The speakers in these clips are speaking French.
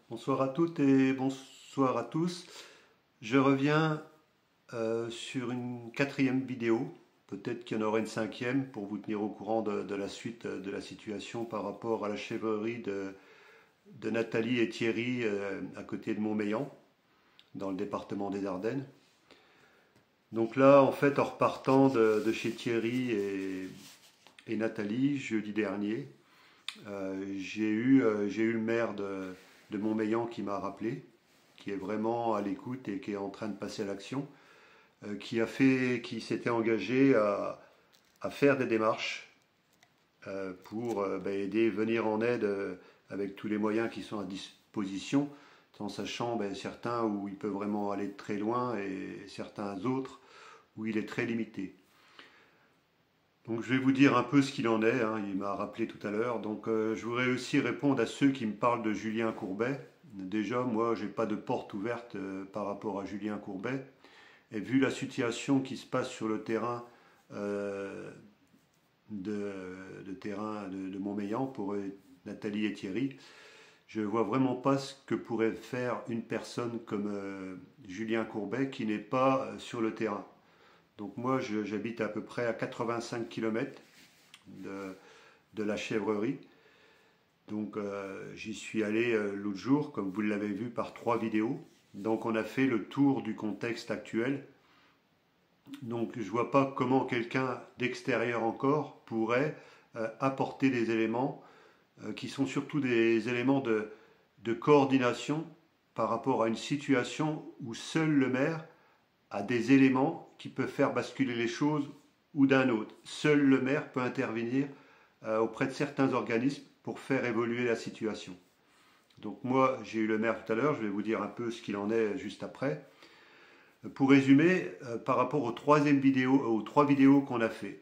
Bonsoir à toutes et bonsoir à tous. Je reviens sur une quatrième vidéo. Peut-être qu'il y en aura une cinquième pour vous tenir au courant de la suite de la situation par rapport à la chèvrerie de Nathalie et Thierry à côté de Montmélian, dans le département des Ardennes. Donc là, en fait, en repartant de chez Thierry et Nathalie, jeudi dernier, j'ai eu le maire de Montmélian qui m'a rappelé, qui est vraiment à l'écoute et qui est en train de passer à l'action, qui s'était engagé à faire des démarches pour aider, venir en aide avec tous les moyens qui sont à disposition, en sachant certains où il peut vraiment aller très loin et certains autres où il est très limité. Donc je vais vous dire un peu ce qu'il en est, hein, il m'a rappelé tout à l'heure. Donc je voudrais aussi répondre à ceux qui me parlent de Julien Courbet. Déjà, moi, j'ai pas de porte ouverte par rapport à Julien Courbet. Et vu la situation qui se passe sur le terrain euh, de Montmélian pour Nathalie et Thierry, je vois vraiment pas ce que pourrait faire une personne comme Julien Courbet qui n'est pas sur le terrain. Donc moi, j'habite à peu près à 85 km de la chèvrerie. Donc j'y suis allé l'autre jour, comme vous l'avez vu par 3 vidéos. Donc on a fait le tour du contexte actuel. Donc je ne vois pas comment quelqu'un d'extérieur encore pourrait apporter des éléments qui sont surtout des éléments de coordination par rapport à une situation où seul le maire a des éléments qui peuvent faire basculer les choses ou d'un autre. Seul le maire peut intervenir auprès de certains organismes pour faire évoluer la situation. Donc moi, j'ai eu le maire tout à l'heure, je vais vous dire un peu ce qu'il en est juste après. Pour résumer, par rapport aux 3 vidéos, aux 3 vidéos qu'on a fait,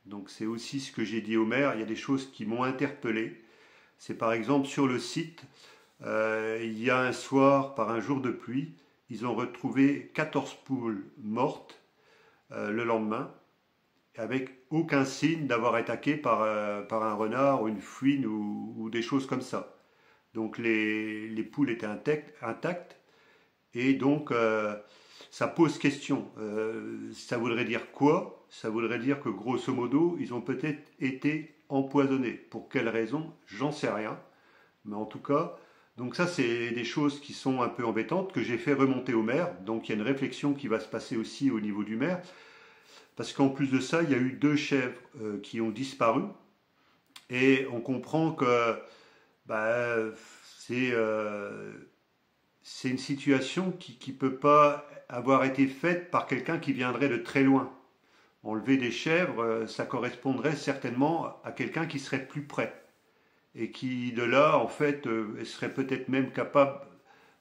donc c'est aussi ce que j'ai dit au maire, il y a des choses qui m'ont interpellé. C'est par exemple sur le site, il y a un soir, par un jour de pluie, ils ont retrouvé 14 poules mortes le lendemain, avec aucun signe d'avoir été attaqué par un renard ou une fouine ou des choses comme ça. Donc les poules étaient intactes et donc ça pose question. Ça voudrait dire quoi? Ça voudrait dire que grosso modo, ils ont peut-être été empoisonnés. Pour quelle raison? J'en sais rien. Mais en tout cas, donc ça c'est des choses qui sont un peu embêtantes que j'ai fait remonter au maire. Donc il y a une réflexion qui va se passer aussi au niveau du maire. Parce qu'en plus de ça, il y a eu 2 chèvres qui ont disparu. Et on comprend que bah, c'est c'est une situation qui ne peut pas avoir été faite par quelqu'un qui viendrait de très loin. Enlever des chèvres, ça correspondrait certainement à quelqu'un qui serait plus près. Et qui, de là, en fait, serait peut-être même capable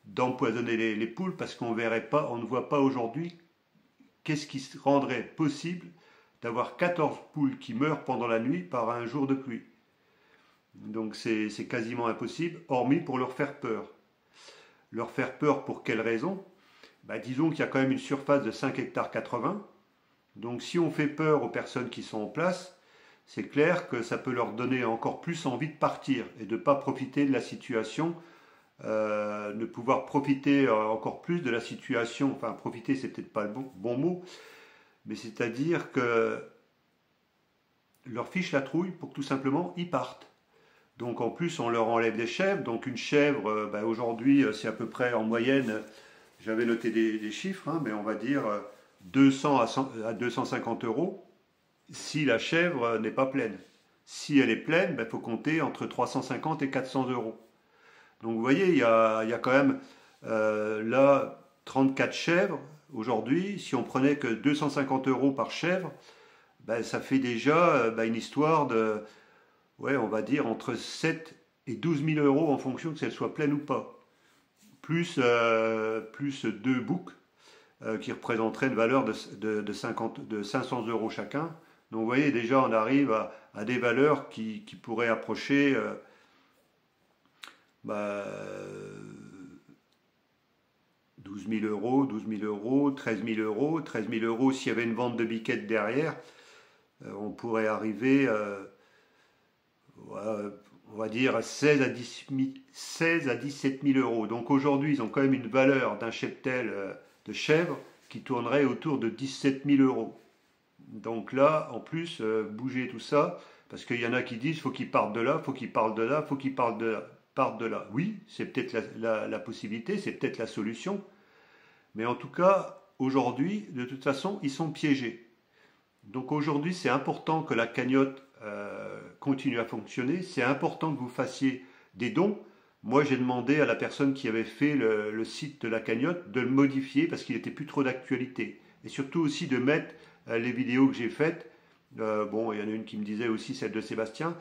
d'empoisonner les poules parce qu'on verrait pas, on ne voit pas aujourd'hui qu'est-ce qui rendrait possible d'avoir 14 poules qui meurent pendant la nuit par un jour de pluie. Donc c'est quasiment impossible, hormis pour leur faire peur. Leur faire peur pour quelle raison? Disons qu'il y a quand même une surface de 5 hectares 80. Donc si on fait peur aux personnes qui sont en place, c'est clair que ça peut leur donner encore plus envie de partir et de ne pas profiter de la situation, de pouvoir profiter encore plus de la situation, enfin profiter c'est peut-être pas le bon mot, mais c'est-à-dire que leur fiche la trouille pour que tout simplement ils partent. Donc en plus on leur enlève des chèvres, donc une chèvre aujourd'hui c'est à peu près en moyenne, j'avais noté des chiffres, hein, mais on va dire 200 à 250 euros si la chèvre n'est pas pleine. Si elle est pleine, il faut compter entre 350 et 400 euros. Donc vous voyez, il y a quand même là 34 chèvres aujourd'hui. Si on prenait que 250 euros par chèvre, ça fait déjà une histoire de, ouais, on va dire entre 7 et 12 000 euros en fonction que si elle soit pleine ou pas. Plus 2 boucs qui représenteraient une valeur de 500 euros chacun. Donc vous voyez, déjà on arrive à des valeurs qui pourraient approcher bah, 12 000 euros, 12 000 euros, 13 000 euros. 13 000 euros, s'il y avait une vente de biquettes derrière, on pourrait arriver, voilà, on va dire 16 à 17 000 euros. Donc aujourd'hui, ils ont quand même une valeur d'un cheptel de chèvre qui tournerait autour de 17 000 euros. Donc là, en plus, bouger tout ça, parce qu'il y en a qui disent faut qu'ils partent de là, faut qu'ils partent de là, faut qu'ils partent de là. Oui, c'est peut-être la possibilité, c'est peut-être la solution. Mais en tout cas, aujourd'hui, de toute façon, ils sont piégés. Donc aujourd'hui, c'est important que la cagnotte continue à fonctionner. C'est important que vous fassiez des dons. Moi, j'ai demandé à la personne qui avait fait le site de la cagnotte de le modifier parce qu'il n'était plus trop d'actualité. Et surtout aussi de mettre les vidéos que j'ai faites. Bon, il y en a une qui me disait aussi, celle de Sébastien,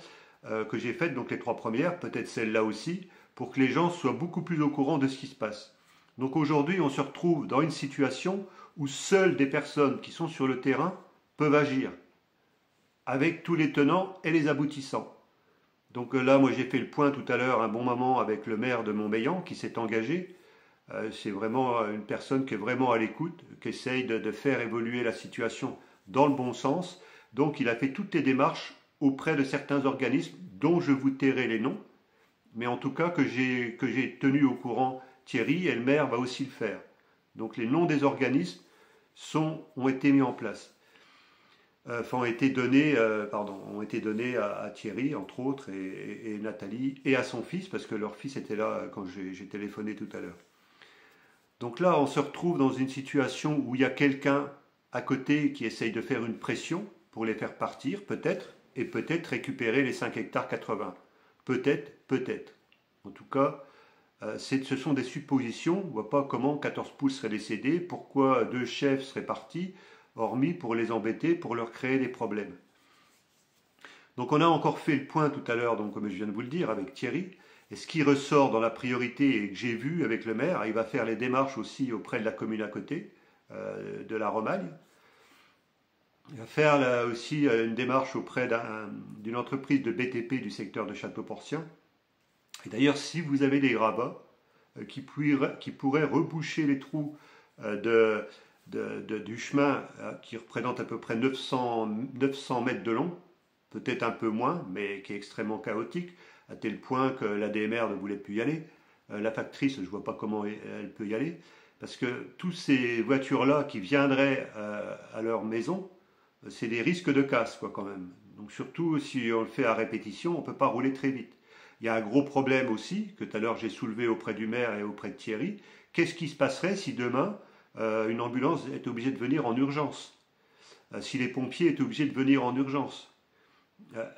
que j'ai faites, donc les 3 premières, peut-être celle-là aussi, pour que les gens soient beaucoup plus au courant de ce qui se passe. Donc aujourd'hui, on se retrouve dans une situation où seules des personnes qui sont sur le terrain peuvent agir, avec tous les tenants et les aboutissants. Donc là, moi j'ai fait le point tout à l'heure, un bon moment, avec le maire de Montmélian qui s'est engagé. C'est vraiment une personne qui est vraiment à l'écoute, qui essaye de faire évoluer la situation dans le bon sens. Donc il a fait toutes les démarches auprès de certains organismes dont je vous tairai les noms, mais en tout cas que j'ai tenu au courant Thierry, et le maire va aussi le faire. Donc les noms des organismes ont été mis en place. Ont été donnés à Thierry, entre autres, et Nathalie, et à son fils, parce que leur fils était là quand j'ai téléphoné tout à l'heure. Donc là, on se retrouve dans une situation où il y a quelqu'un à côté qui essaye de faire une pression pour les faire partir, peut-être, et peut-être récupérer les 5 hectares 80. Peut-être. En tout cas, ce sont des suppositions. On ne voit pas comment 14 poules seraient décédés, pourquoi 2 chefs seraient partis, hormis pour les embêter, pour leur créer des problèmes. Donc on a encore fait le point tout à l'heure, donc comme je viens de vous le dire, avec Thierry. Et ce qui ressort dans la priorité et que j'ai vu avec le maire, il va faire les démarches aussi auprès de la commune à côté, de la Romagne. Il va faire là aussi une démarche auprès d'une entreprise de BTP du secteur de Château-Porcien. Et d'ailleurs, si vous avez des gravats qui pourraient reboucher les trous du chemin qui représente à peu près 900 mètres de long, peut-être un peu moins, mais qui est extrêmement chaotique, à tel point que l'ADMR ne voulait plus y aller. La factrice, je ne vois pas comment elle peut y aller, parce que toutes ces voitures-là qui viendraient à leur maison, c'est des risques de casse, quoi, quand même. Donc surtout, si on le fait à répétition, on ne peut pas rouler très vite. Il y a un gros problème aussi, que tout à l'heure j'ai soulevé auprès du maire et auprès de Thierry. Qu'est-ce qui se passerait si demain, une ambulance est obligée de venir en urgence? Si les pompiers étaient obligés de venir en urgence?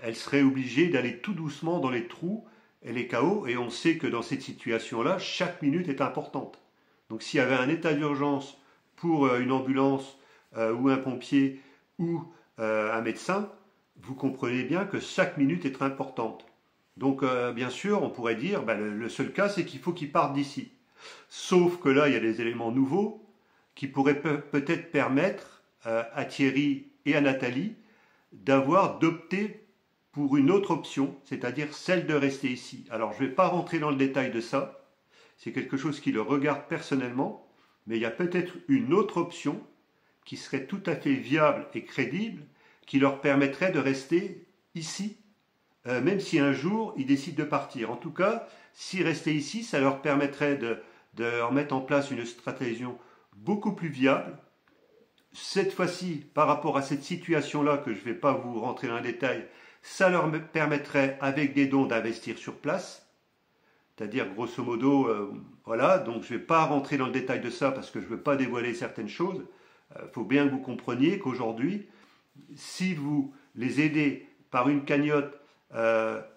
Elle serait obligée d'aller tout doucement dans les trous et les chaos, et on sait que dans cette situation-là, chaque minute est importante. Donc s'il y avait un état d'urgence pour une ambulance ou un pompier ou un médecin, vous comprenez bien que chaque minute est très importante. Donc bien sûr, on pourrait dire, le seul cas, c'est qu'il faut qu'ils partent d'ici. Sauf que là, il y a des éléments nouveaux qui pourraient peut-être permettre à Thierry et à Nathalie d'opter pour une autre option, c'est-à-dire celle de rester ici. Alors je ne vais pas rentrer dans le détail de ça, c'est quelque chose qui le regarde personnellement, mais il y a peut-être une autre option qui serait tout à fait viable et crédible, qui leur permettrait de rester ici, même si un jour ils décident de partir. En tout cas, s'ils restaient ici, ça leur permettrait de leur mettre en place une stratégie beaucoup plus viable. Cette fois-ci, par rapport à cette situation-là, que je ne vais pas vous rentrer dans le détail, ça leur permettrait, avec des dons, d'investir sur place. C'est-à-dire, grosso modo, voilà, donc je ne vais pas rentrer dans le détail de ça parce que je ne veux pas dévoiler certaines choses. Il faut bien que vous compreniez qu'aujourd'hui, si vous les aidez par une cagnotte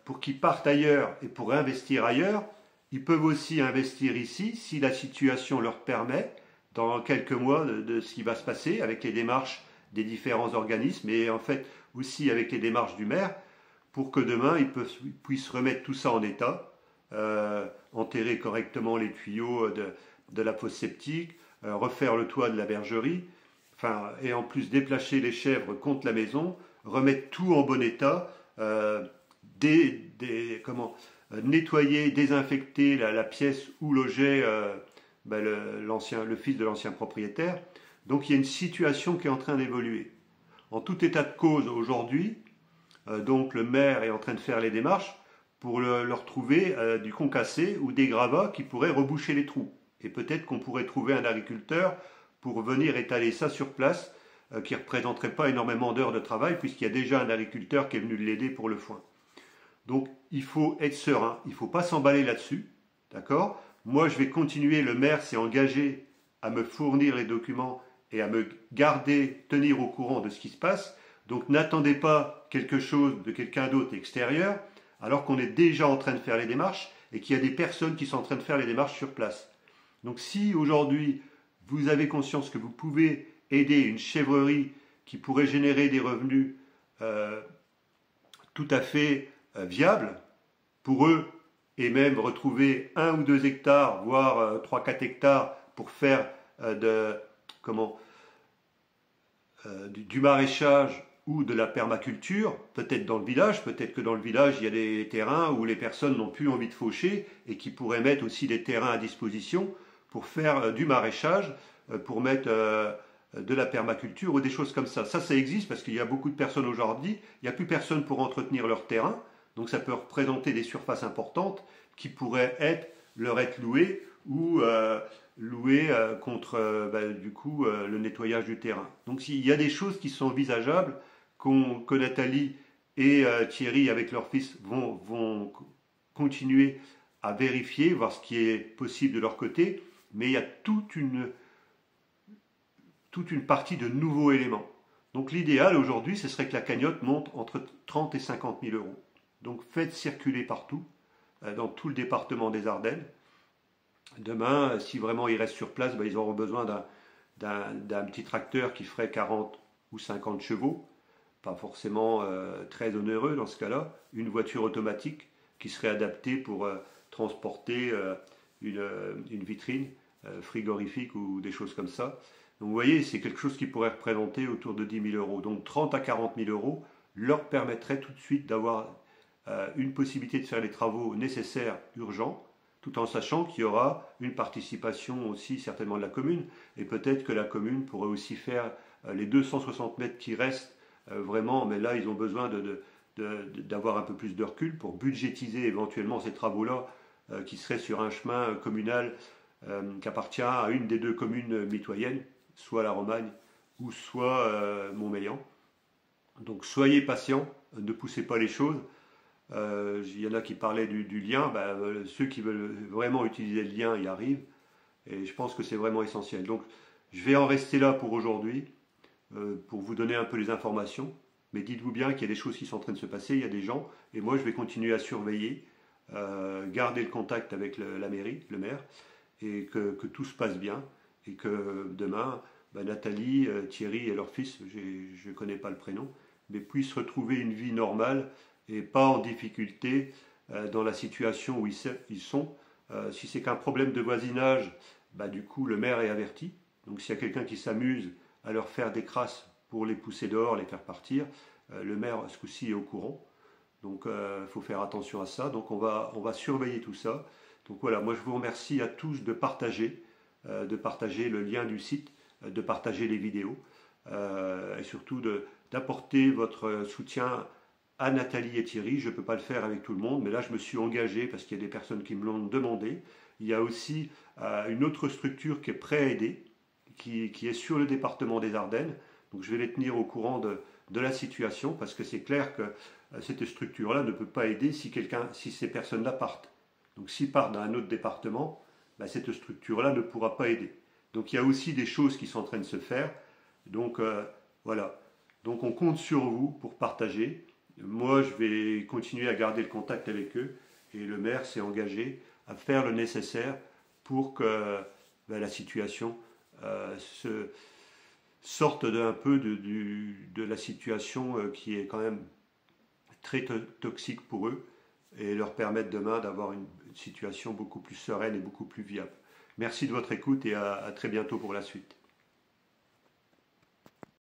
pour qu'ils partent ailleurs et pour investir ailleurs, ils peuvent aussi investir ici si la situation leur permet, dans quelques mois, de ce qui va se passer avec les démarches des différents organismes et en fait aussi avec les démarches du maire, pour que demain ils puissent remettre tout ça en état, enterrer correctement les tuyaux de la fosse septique, refaire le toit de la bergerie, et en plus déplacer les chèvres contre la maison, remettre tout en bon état, nettoyer, désinfecter la pièce où logeait le fils de l'ancien propriétaire. Donc il y a une situation qui est en train d'évoluer. En tout état de cause aujourd'hui, donc le maire est en train de faire les démarches pour leur trouver du concassé ou des gravats qui pourraient reboucher les trous. Et peut-être qu'on pourrait trouver un agriculteur pour venir étaler ça sur place, qui ne représenterait pas énormément d'heures de travail, puisqu'il y a déjà un agriculteur qui est venu l'aider pour le foin. Donc il faut être serein, il ne faut pas s'emballer là-dessus, d'accord? Moi je vais continuer, le maire s'est engagé à me fournir les documents et à me garder, tenir au courant de ce qui se passe. Donc n'attendez pas quelque chose de quelqu'un d'autre extérieur, alors qu'on est déjà en train de faire les démarches et qu'il y a des personnes qui sont en train de faire les démarches sur place. Donc si aujourd'hui vous avez conscience que vous pouvez aider une chèvrerie qui pourrait générer des revenus tout à fait viables pour eux, et même retrouver 1 ou 2 hectares, voire 3-4 hectares pour faire du maraîchage ou de la permaculture, peut-être dans le village, peut-être que dans le village il y a des terrains où les personnes n'ont plus envie de faucher et qui pourraient mettre aussi des terrains à disposition pour faire du maraîchage, pour mettre de la permaculture ou des choses comme ça. Ça existe parce qu'il y a beaucoup de personnes aujourd'hui, il n'y a plus personne pour entretenir leur terrain, donc ça peut représenter des surfaces importantes qui pourraient leur être louées ou louées contre du coup le nettoyage du terrain. Donc il y a des choses qui sont envisageables que Nathalie et Thierry avec leur fils vont continuer à vérifier, voir ce qui est possible de leur côté, mais il y a toute une partie de nouveaux éléments. Donc l'idéal aujourd'hui, ce serait que la cagnotte monte entre 30 et 50 000 euros. Donc faites circuler partout, dans tout le département des Ardennes. Demain, si vraiment ils restent sur place, ils auront besoin d'un petit tracteur qui ferait 40 ou 50 chevaux, pas forcément très onéreux dans ce cas-là, une voiture automatique qui serait adaptée pour transporter une vitrine frigorifique ou des choses comme ça. Donc vous voyez, c'est quelque chose qui pourrait représenter autour de 10 000 euros. Donc 30 à 40 000 euros leur permettrait tout de suite d'avoir une possibilité de faire les travaux nécessaires, urgents, tout en sachant qu'il y aura une participation aussi certainement de la commune, et peut-être que la commune pourrait aussi faire les 260 mètres qui restent vraiment, mais là ils ont besoin d'avoir un peu plus de recul pour budgétiser éventuellement ces travaux-là qui seraient sur un chemin communal qui appartient à une des 2 communes mitoyennes, soit la Romagne ou soit Montmélian. Donc soyez patients, ne poussez pas les choses. Il y en a qui parlaient du lien, ceux qui veulent vraiment utiliser le lien y arrivent, et je pense que c'est vraiment essentiel. Donc je vais en rester là pour aujourd'hui, pour vous donner un peu les informations, mais dites-vous bien qu'il y a des choses qui sont en train de se passer, il y a des gens, et moi je vais continuer à surveiller, garder le contact avec la mairie, le maire, et que tout se passe bien, et que demain, Nathalie, Thierry et leur fils, je ne connais pas le prénom, mais puissent retrouver une vie normale, et pas en difficulté dans la situation où ils sont. Si c'est qu'un problème de voisinage, du coup le maire est averti. Donc s'il y a quelqu'un qui s'amuse à leur faire des crasses pour les pousser dehors, les faire partir, le maire ce coup-ci est au courant. Donc il faut faire attention à ça. Donc on va surveiller tout ça. Donc voilà, moi je vous remercie à tous de partager le lien du site, de partager les vidéos, et surtout d'apporter votre soutien à Nathalie et Thierry. Je ne peux pas le faire avec tout le monde, mais là je me suis engagé parce qu'il y a des personnes qui me l'ont demandé. Il y a aussi une autre structure qui est prête à aider, qui est sur le département des Ardennes. Donc je vais les tenir au courant de la situation, parce que c'est clair que cette structure-là ne peut pas aider si ces personnes-là partent. Donc s'ils partent dans un autre département, cette structure-là ne pourra pas aider. Donc il y a aussi des choses qui sont en train de se faire. Donc voilà. Donc on compte sur vous pour partager. Moi, je vais continuer à garder le contact avec eux, et le maire s'est engagé à faire le nécessaire pour que la situation se sorte un peu de la situation qui est quand même très toxique pour eux, et leur permettre demain d'avoir une situation beaucoup plus sereine et beaucoup plus viable. Merci de votre écoute, et à très bientôt pour la suite.